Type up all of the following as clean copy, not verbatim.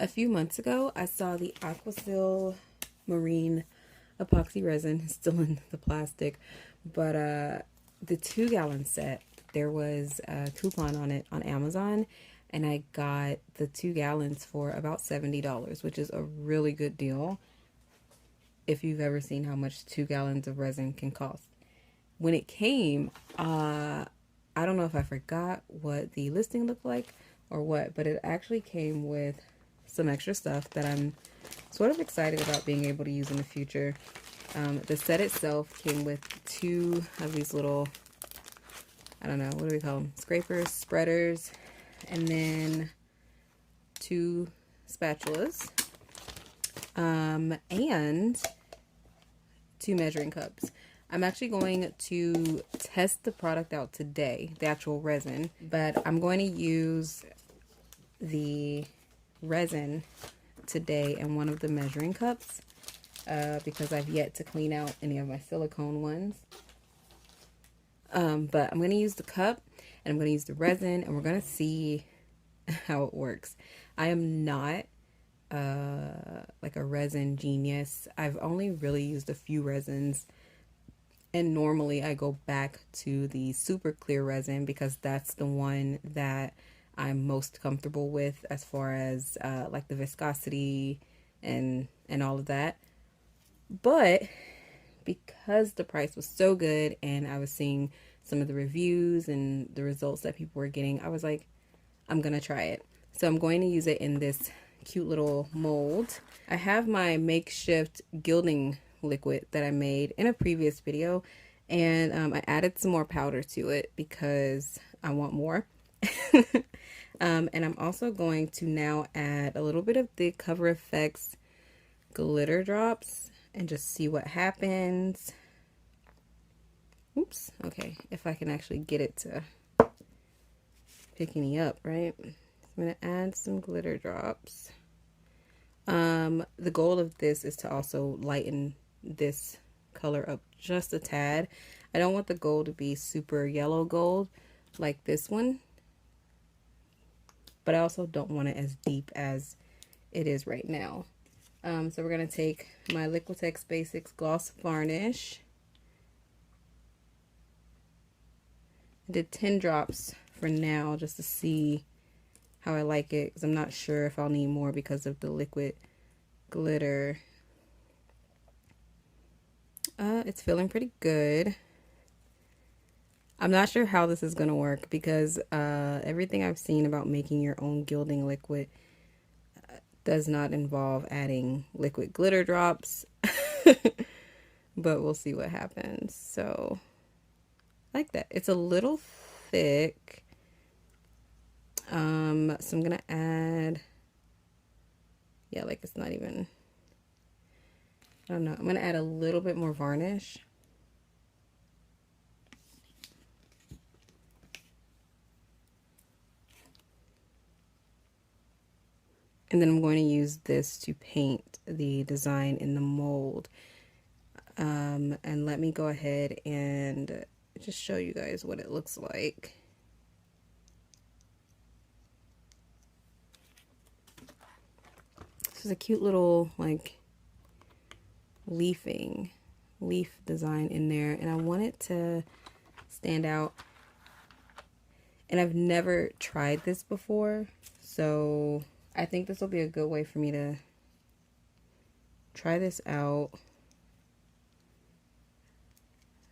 A few months ago, I saw the Aquaseal Marine Epoxy Resin, still in the plastic, but the 2-gallon set, there was a coupon on it on Amazon, and I got the 2 gallons for about $70, which is a really good deal if you've ever seen how much 2 gallons of resin can cost. When it came, I don't know if I forgot what the listing looked like or what, but it actually came with some extra stuff that I'm sort of excited about being able to use in the future. The set itself came with 2 of these little, I don't know, what do we call them? Scrapers, spreaders, and then 2 spatulas, and 2 measuring cups. I'm actually going to test the product out today, the actual resin, but I'm going to use the resin today in one of the measuring cups because I've yet to clean out any of my silicone ones. But I'm going to use the cup and I'm going to use the resin, and we're going to see how it works. I am not like a resin genius. I've only really used a few resins, and normally I go back to the super clear resin because that's the one that I'm most comfortable with as far as like the viscosity and all of that. But because the price was so good and I was seeing some of the reviews and the results that people were getting, I was like, I'm gonna try it. So I'm going to use it in this cute little mold. I have my makeshift gilding liquid that I made in a previous video, and I added some more powder to it because I want more. And I'm also going to now add a little bit of the Cover FX glitter drops and just see what happens. Oops, okay, if I can actually get it to pick me up, right? I'm gonna add some glitter drops. The goal of this is to also lighten this color up just a tad. I don't want the gold to be super yellow gold like this one, but I also don't want it as deep as it is right now. So we're going to take my Liquitex Basics Gloss Varnish. I did 10 drops for now just to see how I like it, because I'm not sure if I'll need more because of the liquid glitter. It's feeling pretty good. I'm not sure how this is going to work because everything I've seen about making your own gilding liquid does not involve adding liquid glitter drops. But we'll see what happens. So, like that. It's a little thick. So I'm going to add, yeah, like it's not even, I don't know. I'm going to add a little bit more varnish. And then I'm going to use this to paint the design in the mold. And let me go ahead and just show you guys what it looks like. This is a cute little like leaf design in there, and I want it to stand out. And I've never tried this before, so I think this will be a good way for me to try this out,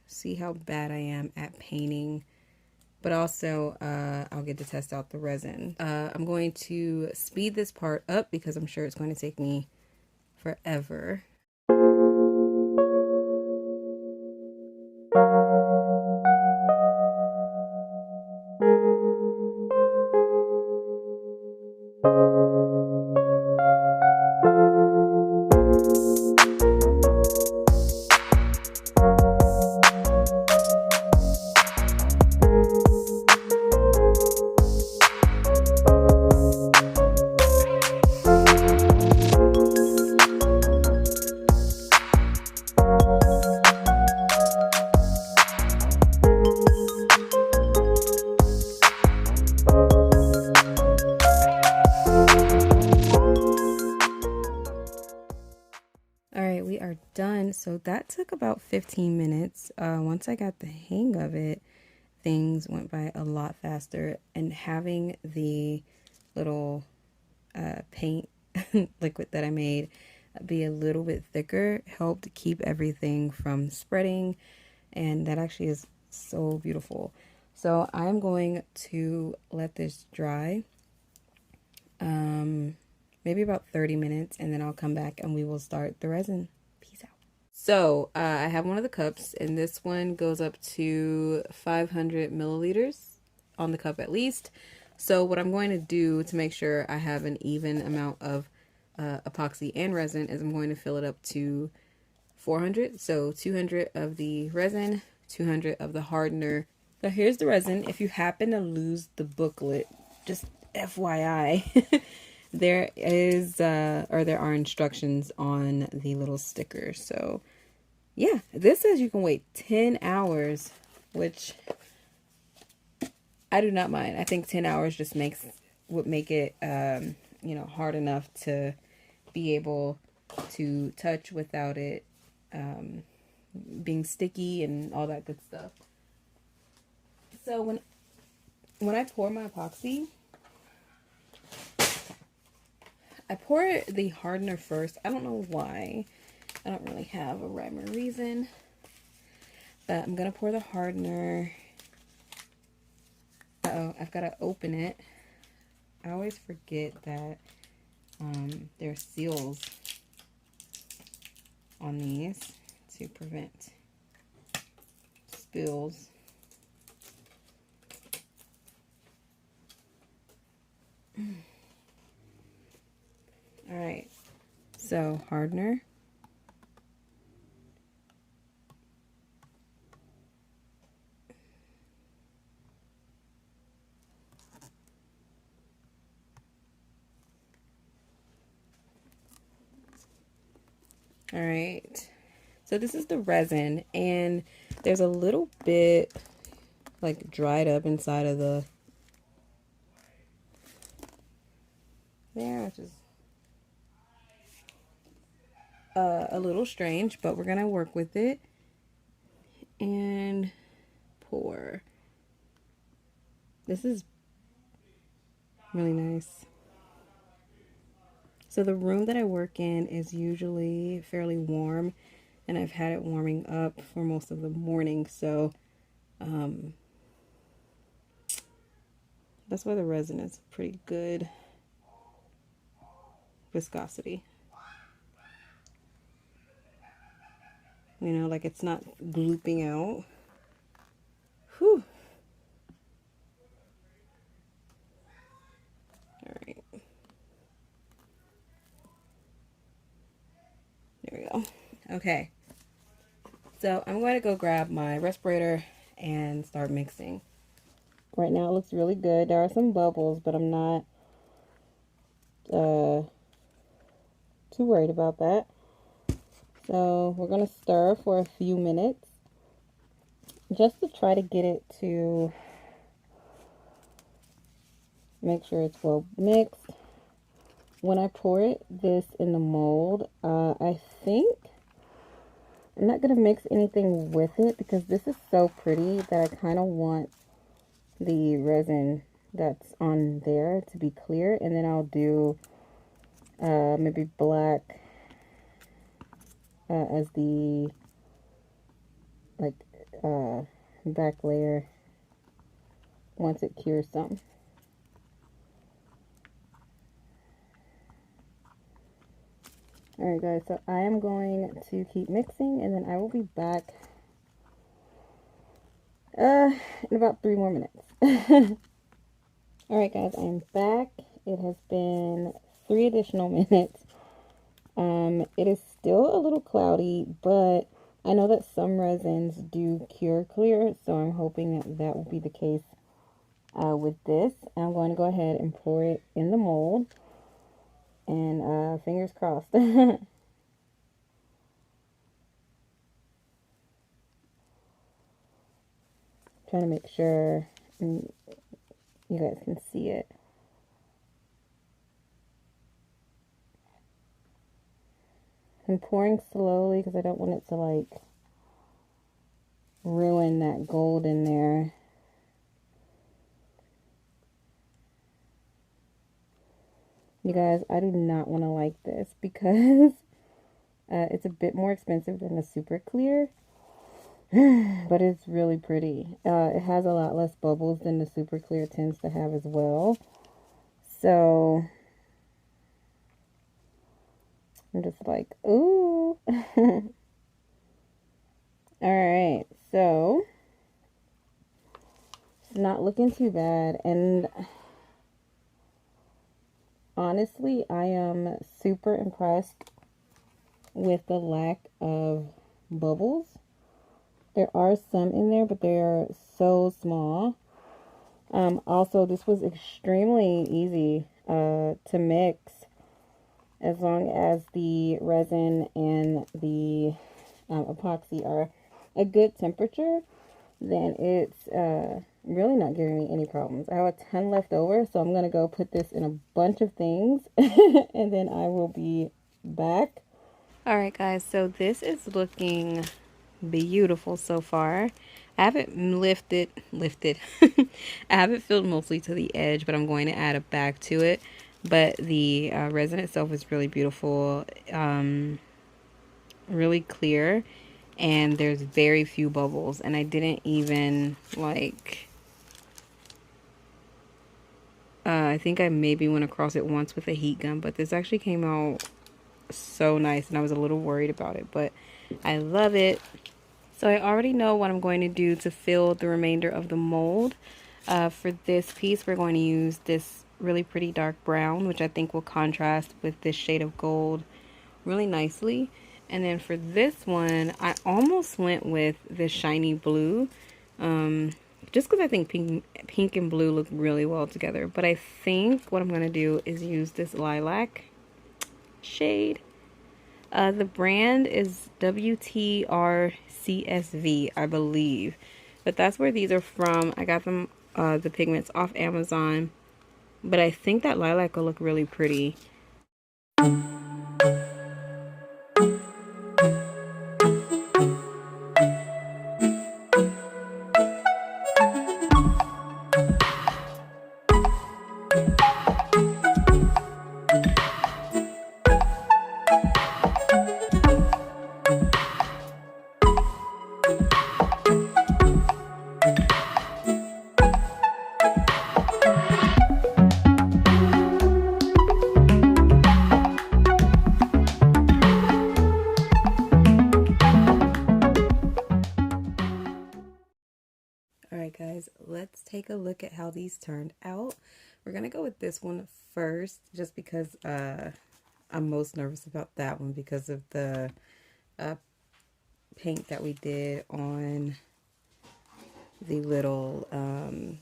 see how bad I am at painting, but also I'll get to test out the resin. I'm going to speed this part up because I'm sure it's going to take me forever. we are done. So that took about 15 minutes. Once I got the hang of it, things went by a lot faster, and having the little paint liquid that I made be a little bit thicker helped keep everything from spreading, and that actually is so beautiful. So I'm going to let this dry maybe about 30 minutes, and then I'll come back and we will start the resin. Peace out. So I have one of the cups, and this one goes up to 500 milliliters on the cup at least. So what I'm going to do to make sure I have an even amount of epoxy and resin is I'm going to fill it up to 400. So 200 of the resin, 200 of the hardener. So here's the resin. If you happen to lose the booklet, just FYI, there are instructions on the little sticker. So yeah, this says you can wait 10 hours, which I do not mind. I think 10 hours just would make it, you know, hard enough to be able to touch without it being sticky and all that good stuff. So when I pour my epoxy, I pour the hardener first. I don't know why. I don't really have a rhyme or reason. But I'm going to pour the hardener. Uh-oh, I've got to open it. I always forget that there are seals on these to prevent spills. All right, so hardener. All right, so this is the resin, and there's a little bit like dried up inside of the there, which is a little strange, but we're gonna work with it and pour. This is really nice. So the room that I work in is usually fairly warm, and I've had it warming up for most of the morning, so that's why the resin is pretty good viscosity. You know, like it's not glooping out. Whew. All right. There we go. Okay. So I'm going to go grab my respirator and start mixing. Right now it looks really good. There are some bubbles, but I'm not too worried about that. So we're going to stir for a few minutes just to try to get it to make sure it's well mixed. When I pour this in the mold, I think I'm not going to mix anything with it because this is so pretty that I kind of want the resin that's on there to be clear, and then I'll do maybe black as the back layer once it cures some. Alright guys, so I am going to keep mixing, and then I will be back in about 3 more minutes. Alright guys, I'm back. It has been 3 additional minutes. It is still a little cloudy, but I know that some resins do cure clear, so I'm hoping that that will be the case with this. I'm going to go ahead and pour it in the mold, and fingers crossed. Trying to make sure you guys can see it. I'm pouring slowly because I don't want it to like ruin that gold in there. You guys, I do not want to like this because it's a bit more expensive than the super clear, but it's really pretty. It has a lot less bubbles than the super clear tends to have as well. So I'm just like, ooh. Alright, so it's not looking too bad. And honestly, I am super impressed with the lack of bubbles. There are some in there, but they are so small. Also, this was extremely easy to mix as long as the resin and the epoxy are a good temperature. Then it's really not giving me any problems. I have a ton left over, so I'm going to go put this in a bunch of things and then I will be back. Alright guys, so this is looking beautiful so far. I haven't lifted I haven't filled mostly to the edge, but I'm going to add a back to it. But the resin itself is really beautiful, really clear, and there's very few bubbles, and I didn't even like I think I maybe went across it once with a heat gun, but this actually came out so nice, and I was a little worried about it, but I love it. So I already know what I'm going to do to fill the remainder of the mold. For this piece, we're going to use this really pretty dark brown, which I think will contrast with this shade of gold really nicely. And then for this one, I almost went with this shiny blue, just because I think pink and blue look really well together. But I think what I'm going to do is use this lilac shade. The brand is WTRCSV, I believe. But that's where these are from. I got them, the pigments, off Amazon. But I think that lilac will look really pretty. Alright guys, let's take a look at how these turned out. We're going to go with this one first, just because I'm most nervous about that one because of the paint that we did on the little, on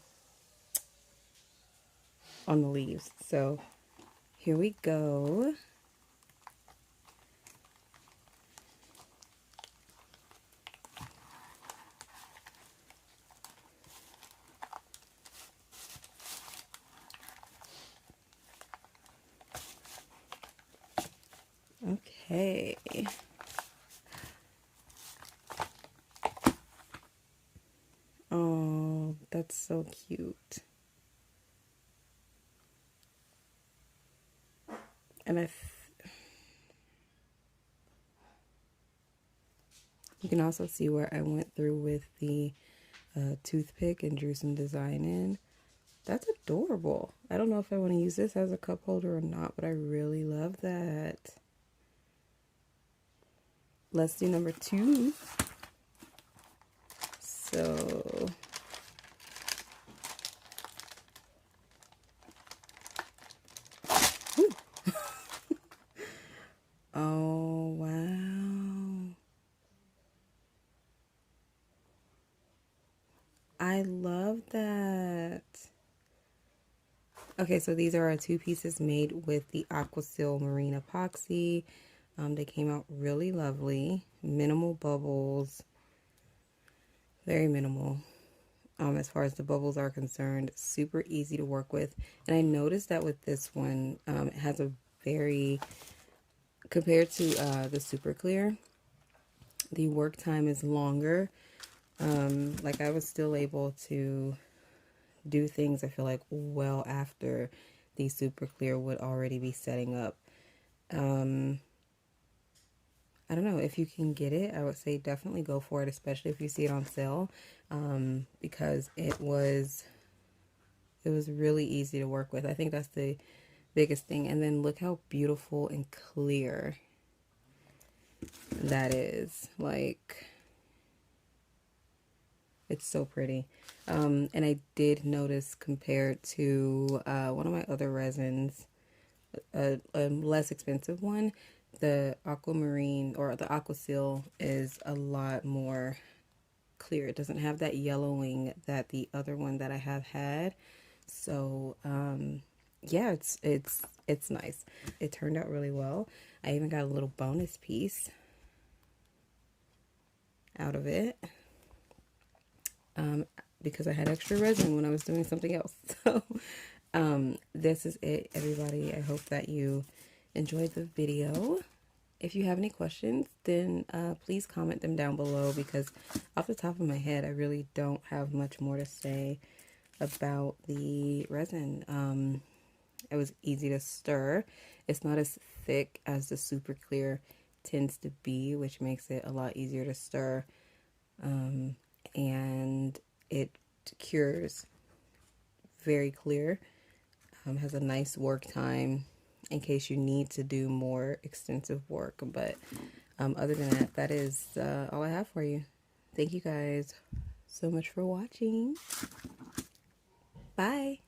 the leaves. So here we go. Okay. Oh, that's so cute. And you can also see where I went through with the toothpick and drew some design in. That's adorable. I don't know if I want to use this as a cup holder or not, but I really love that. Let's do number 2. So oh wow, I love that. Okay, so these are our 2 pieces made with the Aquaseal Marine Epoxy. They came out really lovely. Minimal bubbles. Very minimal. As far as the bubbles are concerned, super easy to work with. And I noticed that with this one, it has a very compared to the super clear, the work time is longer. Like I was still able to do things, I feel like, well after the super clear would already be setting up. I don't know, if you can get it, I would say definitely go for it, especially if you see it on sale, because it was really easy to work with. I think that's the biggest thing. And then look how beautiful and clear that is. Like, it's so pretty. And I did notice, compared to one of my other resins, a less expensive one, the Aquamarine or the Aquaseal is a lot more clear. It doesn't have that yellowing that the other one that I have had. So yeah, it's nice. It turned out really well. I even got a little bonus piece out of it, because I had extra resin when I was doing something else. So this is it, everybody. I hope that you enjoyed the video. If you have any questions, then please comment them down below, because off the top of my head, I really don't have much more to say about the resin. It was easy to stir. It's not as thick as the super clear tends to be, which makes it a lot easier to stir. And it cures very clear. Has a nice work time in case you need to do more extensive work. But other than that, that is all I have for you. Thank you guys so much for watching. Bye.